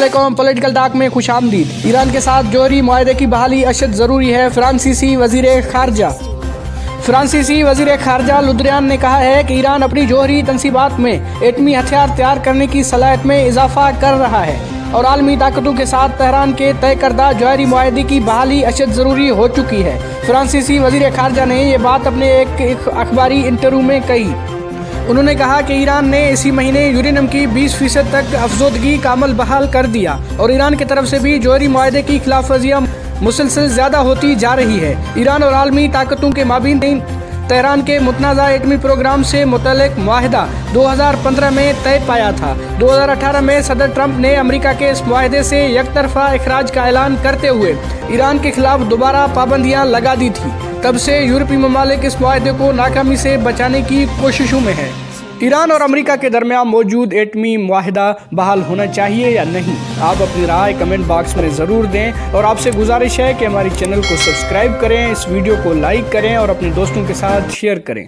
अस्सलामुअलैकुम। Political talk में खुशामदीद। Iran के साथ जौहरी मुआहदे की बहाली अशद ज़रूरी है। फ्रांसीसी वज़ीर ख़ारजा लुद्रियान ने कहा है कि ईरान अपनी जौहरी तनसीबात में एटमी हथियार तैयार करने की सलाहियत में इजाफा कर रहा है और आलमी ताकतों के साथ तेहरान के तय करदा जौहरी मुआहदे की बहाली अशद ज़रूरी हो चुकी है। फ्रांसीसी वज़ीर ख़ारजा ने ये बात अपने एक अखबारी इंटरव्यू में कही। उन्होंने कहा कि ईरान ने इसी महीने यूरेनियम की 20% तक अफजोदगी का अमल बहाल कर दिया और ईरान की तरफ से भी जौहरी मुआहदे की खिलाफवर्जियां मुसलसल ज़्यादा होती जा रही है। ईरान और आलमी ताकतों के माबीन तेहरान के मुतनाज़ा एटमी प्रोग्राम से मुतल्लिक़ मुआहदा 2015 में तय पाया था। 2018 में सदर ट्रंप ने अमेरिका के इस मुआहदे से यकतरफा इखराज का ऐलान करते हुए ईरान के खिलाफ दोबारा पाबंदियां लगा दी थी। तब से यूरोपीय ममालिक इस मुआहदे को नाकामी से बचाने की कोशिशों में है। ईरान और अमेरिका के दरमियान मौजूद एटमी मुआहदा बहाल होना चाहिए या नहीं, आप अपनी राय कमेंट बॉक्स में ज़रूर दें और आपसे गुजारिश है कि हमारे चैनल को सब्सक्राइब करें, इस वीडियो को लाइक करें और अपने दोस्तों के साथ शेयर करें।